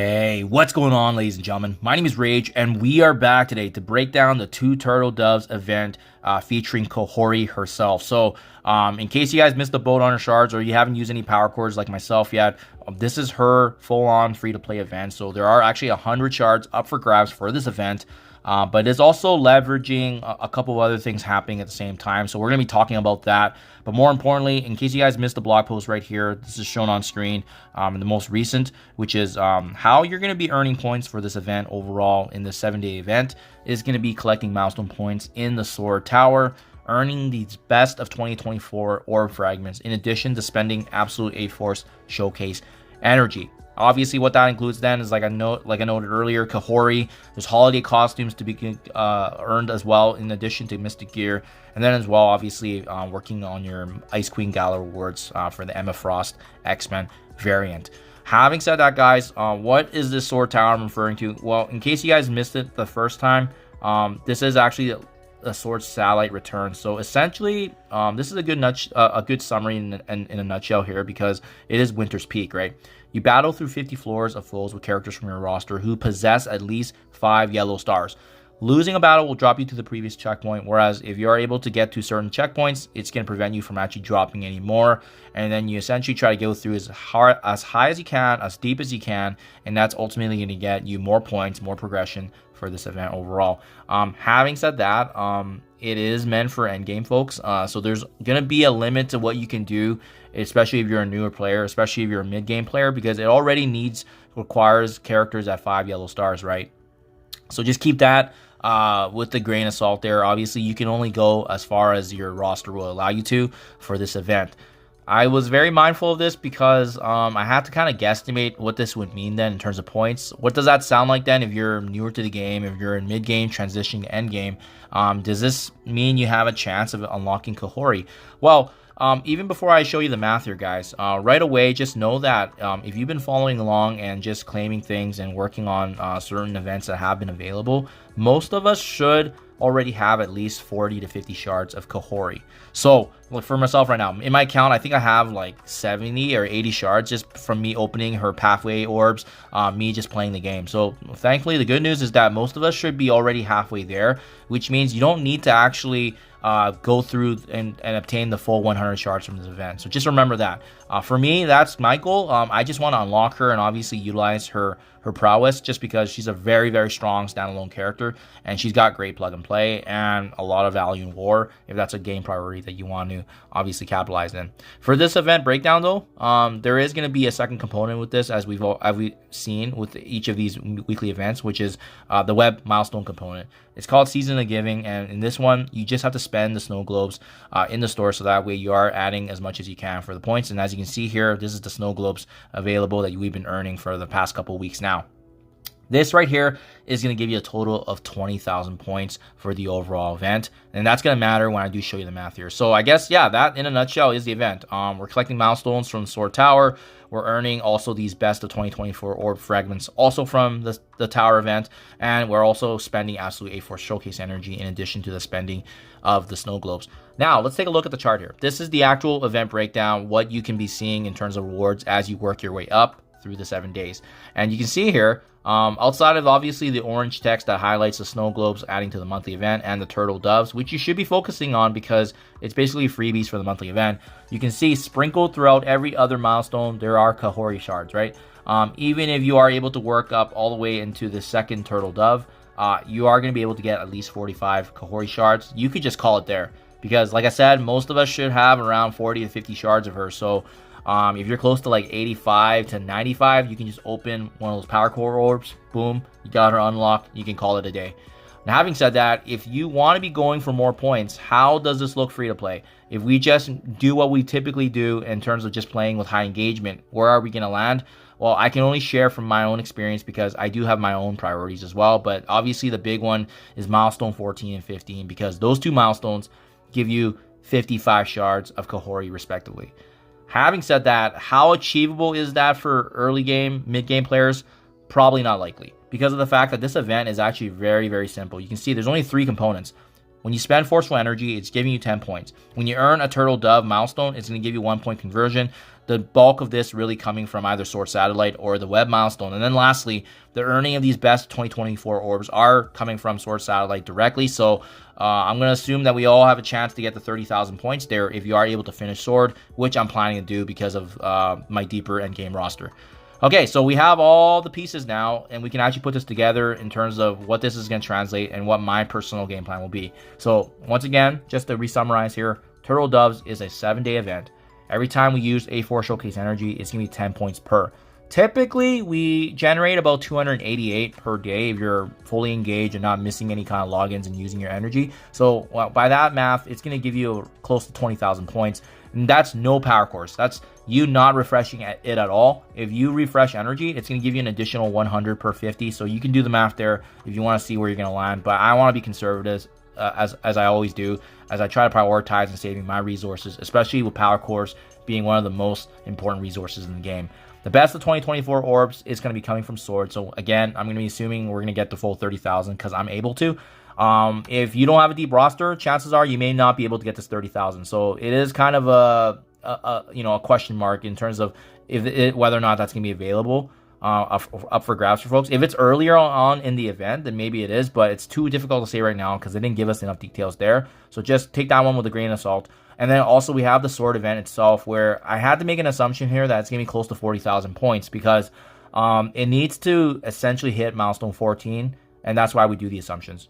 Hey, what's going on, ladies and gentlemen? My name is Rayge, and we are back today to break down the Two Turtle Doves event featuring KAHHORI herself. So, in case you guys missed the boat on her shards or you haven't used any power cores like myself yet, this is her full-on free-to-play event. So there are actually 100 shards up for grabs for this event. But it's also leveraging a couple of other things happening at the same time. So we're going to be talking about that. But more importantly, in case you guys missed the blog post right here, this is shown on screen, the most recent, which is how you're going to be earning points for this event overall in the 7-day event is going to be collecting milestone points in the Sword Tower, earning these best of 2024 orb fragments, in addition to spending absolute A-Force showcase energy. Obviously, what that includes then is, like I noted earlier, KAHHORI. There's holiday costumes to be earned as well, in addition to Mystic Gear. And then as well, obviously, working on your Ice Queen Gala rewards for the Emma Frost X-Men variant. Having said that, guys, what is this Sword Tower I'm referring to? Well, in case you guys missed it the first time, this is actually a Sword Satellite return. So essentially, this is a good summary in a nutshell here, because it is Winter's Peak, right? You battle through 50 floors of foes with characters from your roster who possess at least 5 yellow stars. Losing a battle will drop you to the previous checkpoint, whereas if you are able to get to certain checkpoints, it's going to prevent you from actually dropping any more. And then you essentially try to go through as high as you can, as deep as you can, and that's ultimately going to get you more points, more progression for this event overall. Having said that, it is meant for endgame folks, so there's going to be a limit to what you can do, especially if you're a newer player, especially if you're a mid-game player, because it already requires characters at 5 yellow stars, right? So just keep that with the grain of salt there. Obviously, you can only go as far as your roster will allow you to for this event. I was very mindful of this because I had to kind of guesstimate what this would mean then in terms of points. What does that sound like then if you're newer to the game, if you're in mid-game, transitioning to end-game? Does this mean you have a chance of unlocking KAHHORI? Well, even before I show you the math here, guys, right away, just know that if you've been following along and just claiming things and working on certain events that have been available, most of us should already have at least 40 to 50 shards of KAHHORI. So, look, for myself right now, in my account, I think I have like 70 or 80 shards just from me opening her pathway orbs, me just playing the game. So, thankfully, the good news is that most of us should be already halfway there, which means you don't need to actually go through and obtain the full 100 shards from this event. So just remember that. For me, that's my goal. I just want to unlock her and obviously utilize her prowess, just because she's a very, very strong standalone character, and she's got great plug and play and a lot of value in war, if that's a game priority that you want to obviously capitalize in. For this event breakdown though, there is going to be a second component with this, as we've seen with each of these weekly events, which is the web milestone component. It's called Season of Giving, and in this one, you just have to spend the snow globes in the store, so that way you are adding as much as you can for the points. And as you can see here, this is the snow globes available that we've been earning for the past couple of weeks now. This right here is going to give you a total of 20,000 points for the overall event, and that's going to matter when I do show you the math here. So I guess, yeah, that in a nutshell is the event. We're collecting milestones from Sword Tower. We're earning also these best of 2024 orb fragments also from the Tower event, and we're also spending absolute A-Force showcase energy in addition to the spending of the snow globes. Now, let's take a look at the chart here. This is the actual event breakdown, what you can be seeing in terms of rewards as you work your way up through the 7 days. And you can see here, outside of obviously the orange text that highlights the snow globes adding to the monthly event and the turtle doves, which you should be focusing on because it's basically freebies for the monthly event, you can see sprinkled throughout every other milestone there are KAHHORI shards, right? Even if you are able to work up all the way into the second turtle dove, you are going to be able to get at least 45 KAHHORI shards. You could just call it there, because like I said, most of us should have around 40 to 50 shards of her. So if you're close to like 85 to 95, you can just open one of those power core orbs. Boom, you got her unlocked. You can call it a day. Now, having said that, if you want to be going for more points, how does this look free to play? If we just do what we typically do in terms of just playing with high engagement, where are we going to land? Well, I can only share from my own experience because I do have my own priorities as well. But obviously the big one is milestone 14 and 15, because those two milestones give you 55 shards of KAHHORI respectively. Having said that, how achievable is that for early game, mid game players? Probably not likely, because of the fact that this event is actually very, very simple. You can see there's only 3 components. When you spend Forceful Energy, it's giving you 10 points. When you earn a Turtle Dove milestone, it's going to give you 1 point conversion. The bulk of this really coming from either Sword Satellite or the Web milestone. And then lastly, the earning of these best 2024 orbs are coming from Sword Satellite directly. So I'm going to assume that we all have a chance to get the 30,000 points there if you are able to finish Sword, which I'm planning to do because of my deeper endgame roster. Okay, so we have all the pieces now, and we can actually put this together in terms of what this is going to translate and what my personal game plan will be. So once again, just to re-summarize here, Turtle Doves is a 7-day event. Every time we use A4 Showcase Energy, it's going to be 10 points per. Typically, we generate about 288 per day if you're fully engaged and not missing any kind of logins and using your energy. So by that math, it's going to give you close to 20,000 points. And that's no power course. That's you not refreshing it at all. If you refresh energy, it's going to give you an additional 100 per 50. So you can do the math there if you want to see where you're going to land. But I want to be conservative, as I always do, as I try to prioritize and saving my resources, especially with power cores being one of the most important resources in the game. The best of 2024 orbs is going to be coming from Sword. So again, I'm going to be assuming we're going to get the full 30,000 because I'm able to. If you don't have a deep roster, chances are you may not be able to get this 30,000. So it is kind of a question mark in terms of whether or not that's going to be available up for grabs for folks. If it's earlier on in the event, then maybe it is, but it's too difficult to say right now because they didn't give us enough details there. So just take that one with a grain of salt. And then also we have the Sword event itself, where I had to make an assumption here that it's going to be close to 40,000 points because it needs to essentially hit milestone 14, and that's why we do the assumptions.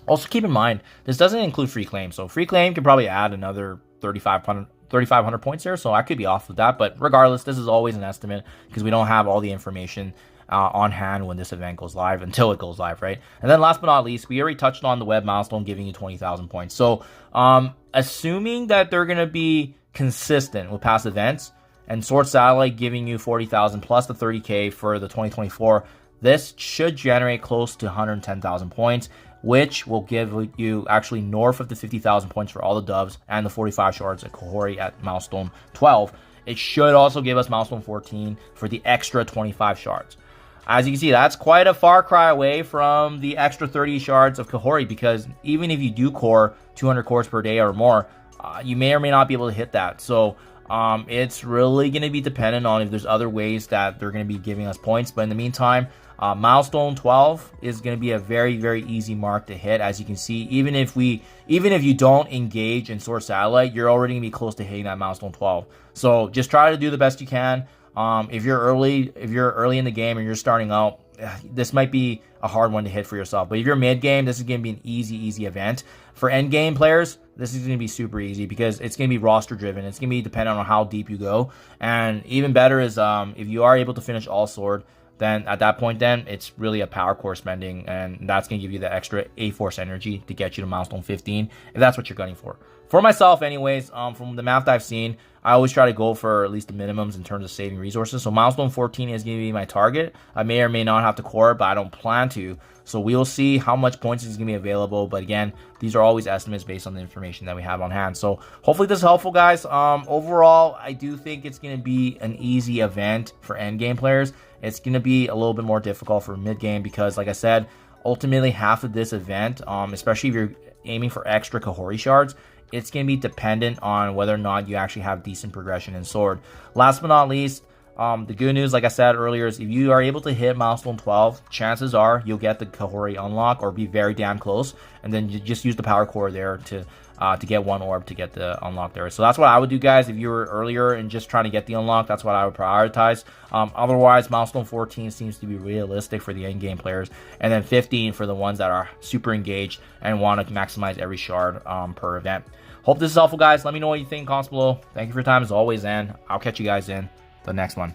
Also keep in mind, this doesn't include free claim. So free claim can probably add another 3,500 points there. So I could be off with that. But regardless, this is always an estimate because we don't have all the information on hand when this event goes live until it goes live, right? And then last but not least, we already touched on the Web milestone giving you 20,000 points. So assuming that they're going to be consistent with past events and Sword Satellite giving you 40,000 plus the 30K for the 2024, this should generate close to 110,000 points, which will give you actually north of the 50,000 points for all the Doves and the 45 shards at KAHHORI at milestone 12. It should also give us milestone 14 for the extra 25 shards. As you can see, that's quite a far cry away from the extra 30 shards of KAHHORI, because even if you do core 200 cores per day or more, you may or may not be able to hit that. So it's really going to be dependent on if there's other ways that they're going to be giving us points. But in the meantime, milestone 12 is going to be a very, very easy mark to hit. As you can see, even if you don't engage in Sword Satellite, you're already going to be close to hitting that milestone 12. So just try to do the best you can. If you're early in the game and you're starting out, this might be a hard one to hit for yourself. But if you're mid game, this is going to be an easy event. For end game players, this is going to be super easy because it's going to be roster driven. It's going to be dependent on how deep you go. And even better is if you are able to finish all Sword, then at that point, then it's really a power core spending, and that's going to give you the extra A-Force energy to get you to milestone 15, if that's what you're gunning for. For myself, anyways, from the math I've seen, I always try to go for at least the minimums in terms of saving resources. So milestone 14 is going to be my target. I may or may not have to core, but I don't plan to. So we'll see how much points is going to be available. But again, these are always estimates based on the information that we have on hand. So hopefully this is helpful, guys. Overall, I do think it's going to be an easy event for end game players. It's going to be a little bit more difficult for mid game because, like I said, ultimately half of this event, especially if you're aiming for extra KAHHORI shards, it's going to be dependent on whether or not you actually have decent progression in Sword. Last but not least, the good news, like I said earlier, is if you are able to hit milestone 12, chances are you'll get the KAHHORI unlock or be very damn close, and then you just use the power core there to get one orb to get the unlock there. So that's what I would do, guys. If you were earlier and just trying to get the unlock, that's what I would prioritize. Otherwise, milestone 14 seems to be realistic for the end game players, and then 15 for the ones that are super engaged and want to maximize every shard per event. Hope this is helpful, guys. Let me know what you think in comments below. Thank you for your time as always, and I'll catch you guys in the next one.